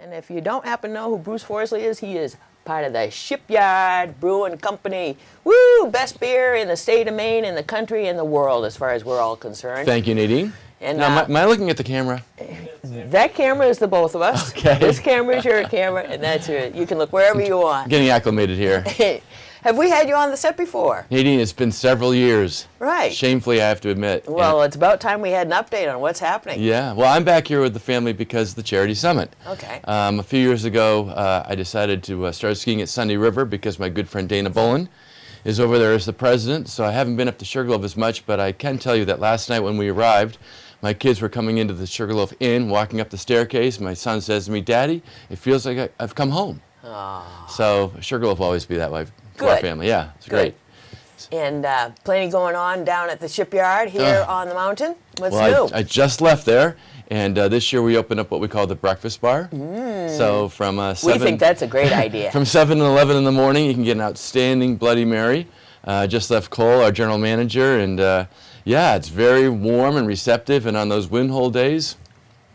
And if you don't happen to know who Bruce Forsley is, he is part of the Shipyard Brewing Company. Woo! Best beer in the state of Maine, in the country, in the world, as far as we're all concerned. Thank you, Nadine. And now, am I looking at the camera? That camera is the both of us. Okay. This camera is your camera, and that's it. You can look wherever you want. Getting acclimated here. Have we had you on the set before? Nadine, it's been several years. Right. Shamefully, I have to admit. Well, it's about time we had an update on what's happening. Yeah. Well, I'm back here with the family because of the Charity Summit. Okay. A few years ago, I decided to start skiing at Sunday River because my good friend Dana Bolin is over there as the president. So I haven't been up to Sugarloaf as much, but I can tell you that last night when we arrived, my kids were coming into the Sugarloaf Inn, walking up the staircase. My son says to me, "Daddy, it feels like I've come home." Oh. So Sugarloaf will always be that way for our family. Yeah, it's great. And plenty going on down at the shipyard here on the mountain. What's new? I just left there, and this year we opened up what we call the breakfast bar. So from 7, we think that's a great idea. From 7 to 11 in the morning, you can get an outstanding Bloody Mary. Just left Cole, our general manager, and yeah, it's very warm and receptive. And on those wind hole days,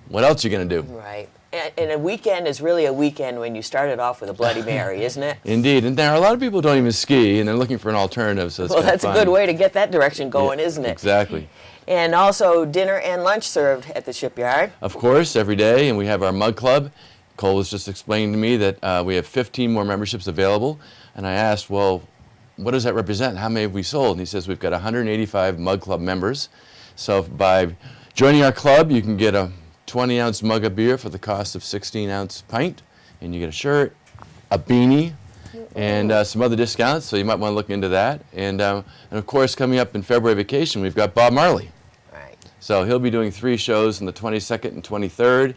what else are you going to do? Right. And a weekend is really a weekend when you started off with a Bloody Mary, isn't it? Indeed. And there are a lot of people who don't even ski, and they're looking for an alternative. So well, that's a good way to get that direction going, isn't it? Exactly. And also dinner and lunch served at the shipyard. Of course, every day. And we have our mug club. Cole was just explaining to me that we have 15 more memberships available. And I asked, well, what does that represent? How many have we sold? And he says we've got 185 mug club members. So by joining our club, you can get a 20-ounce mug of beer for the cost of 16-ounce pint, and you get a shirt, a beanie, and some other discounts, so you might want to look into that. And of course, coming up in February vacation, we've got Bob Marley. Right. So he'll be doing 3 shows on the 22nd and 23rd.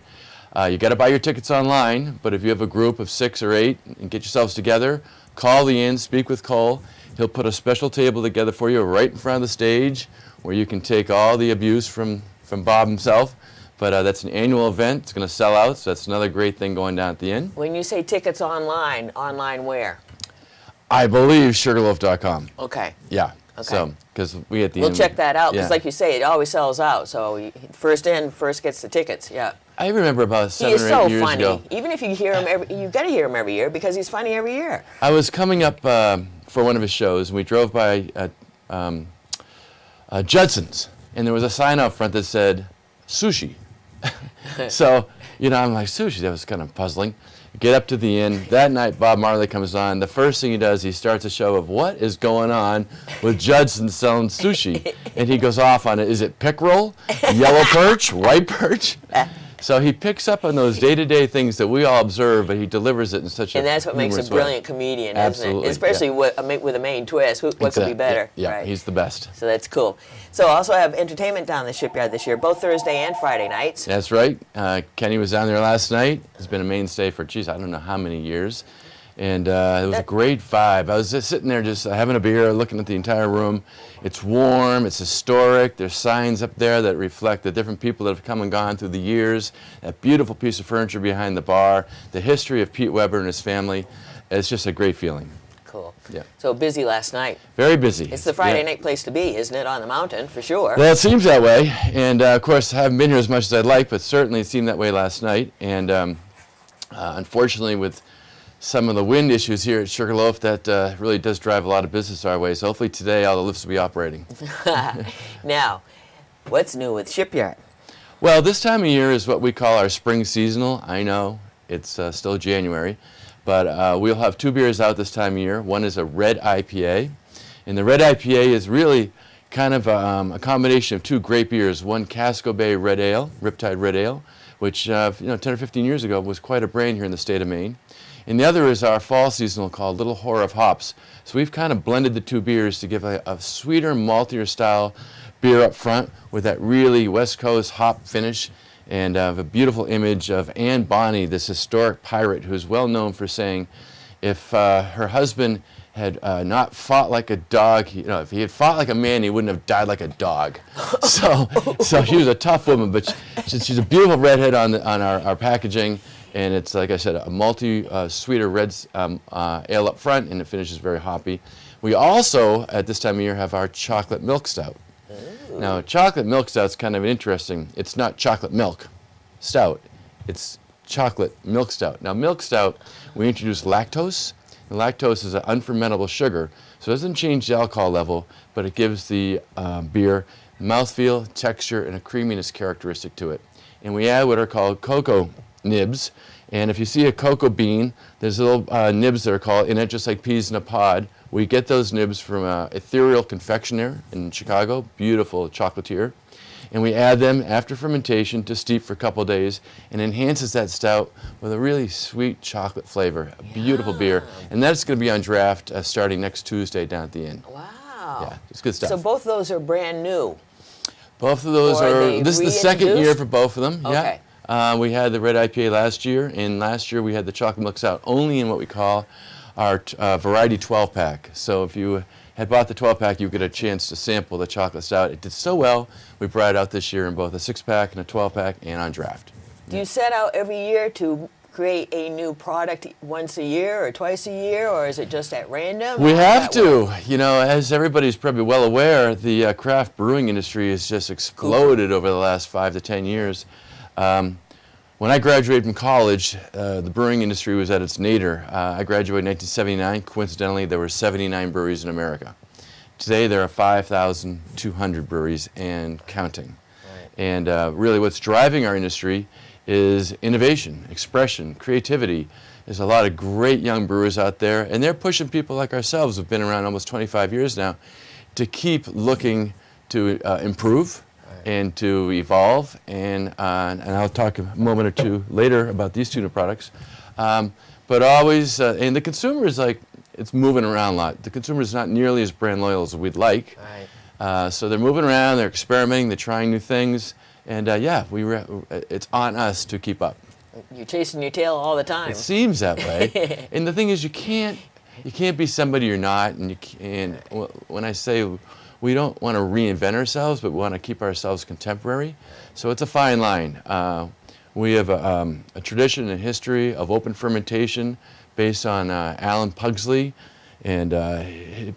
You got to buy your tickets online, but if you have a group of 6 or 8 and get yourselves together, call the inn, speak with Cole. He'll put a special table together for you right in front of the stage where you can take all the abuse from Bob himself. But that's an annual event. It's going to sell out, so that's another great thing going down at the inn. When you say tickets online where? I believe sugarloaf.com. Okay. Yeah. Okay. So, because we at the we'll inn. check that out, because yeah. like you say, it always sells out. So first in, first gets the tickets. Yeah. I remember about 7 or 8 years ago. He is so funny. Even if you hear him, you've got to hear him every year because he's funny every year. I was coming up for one of his shows, and we drove by Judson's, and there was a sign out front that said sushi. So, you know, I'm like, sushi, that was kind of puzzling. Get up to the inn. That night, Bob Marley comes on. The first thing he does, he starts a show of what is going on with Judson selling sushi. And he goes off on it. Is it pickerel, yellow perch, white perch? So he picks up on those day-to-day things that we all observe, but he delivers it in such a And that's what makes a brilliant comedian, isn't it? Especially with a main twist. What could be better? Yeah, right. He's the best. So that's cool. So also have entertainment down the shipyard this year, both Thursday and Friday nights. That's right. Kenny was down there last night. He's been a mainstay for, geez, I don't know how many years. And it was a great vibe. I was just sitting there just having a beer, looking at the entire room. It's warm, it's historic. There's signs up there that reflect the different people that have come and gone through the years. That beautiful piece of furniture behind the bar, the history of Pete Weber and his family. It's just a great feeling. Cool. Yeah. So busy last night. Very busy. It's the Friday night place to be, isn't it, on the mountain, for sure? Well, it seems that way. And, of course, I haven't been here as much as I'd like, but certainly it seemed that way last night. And unfortunately, with some of the wind issues here at Sugarloaf, that really does drive a lot of business our way. So hopefully today all the lifts will be operating. Now, what's new with Shipyard? Well, this time of year is what we call our spring seasonal. I know it's still January, but we'll have 2 beers out this time of year. One is a red IPA, and the red IPA is really kind of a combination of 2 great beers. One Casco Bay Red Ale, Riptide Red Ale, which 10 or 15 years ago was quite a brand here in the state of Maine. And the other is our fall seasonal called Little Whore of Hops. So we've kind of blended the 2 beers to give a sweeter, maltier style beer up front with that really West Coast hop finish, and a beautiful image of Anne Bonny, this historic pirate who's well known for saying if her husband had not fought like a dog, if he had fought like a man, he wouldn't have died like a dog. So she was a tough woman, but she's a beautiful redhead on our packaging. And it's, like I said, a sweeter red ale up front, and it finishes very hoppy. We also, at this time of year, have our chocolate milk stout. Ooh. Now, chocolate milk stout's kind of interesting. It's not chocolate milk stout. It's chocolate milk stout. Now, milk stout, we introduced lactose. And lactose is an unfermentable sugar, so it doesn't change the alcohol level, but it gives the beer mouthfeel, texture, and a creaminess characteristic to it. And we add what are called cocoa nibs. And if you see a cocoa bean, there's little nibs that are called in it, just like peas in a pod. We get those nibs from Ethereal Confectioner in Chicago, beautiful chocolatier. And we add them after fermentation to steep for a couple days, and enhances that stout with a really sweet chocolate flavor. A beautiful beer. And that's going to be on draft starting next Tuesday down at the Inn. Wow. Yeah, it's good stuff. So both those are brand new? Both of those are, this is the second year for both of them. Okay. Yeah. We had the red IPA last year, and last year we had the chocolate milk stout only in what we call our variety 12-pack. So if you had bought the 12-pack, you get a chance to sample the chocolate stout. It did so well, we brought it out this year in both a 6-pack and a 12-pack and on draft. Do you set out every year to create a new product once a year or twice a year, or is it just at random? We have to. You know, as everybody's probably well aware, the craft brewing industry has just exploded over the last 5 to 10 years. When I graduated from college, the brewing industry was at its nadir. I graduated in 1979. Coincidentally, there were 79 breweries in America. Today, there are 5,200 breweries and counting. Right. And really what's driving our industry is innovation, expression, creativity. There's a lot of great young brewers out there, and they're pushing people like ourselves who've been around almost 25 years now to keep looking to improve and to evolve, and I'll talk a moment or two later about these two new products. But always, and the consumer is like, it's moving around a lot. The consumer is not nearly as brand loyal as we'd like. Right. So they're moving around, they're experimenting, they're trying new things, and yeah, it's on us to keep up. You're chasing your tail all the time. It seems that way. And the thing is, you can't be somebody you're not, and when I say we don't want to reinvent ourselves, but we want to keep ourselves contemporary. So it's a fine line. We have a tradition and history of open fermentation based on Alan Pugsley and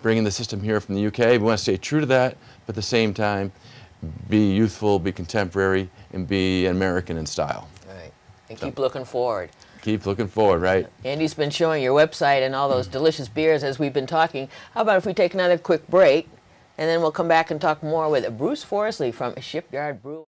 bringing the system here from the UK. We want to stay true to that, but at the same time, be youthful, be contemporary, and be American in style. Right. And keep looking forward. Keep looking forward, right? Andy's been showing your website and all those delicious beers as we've been talking. How about if we take another quick break, and then we'll come back and talk more with Bruce Forsley from Shipyard Brew.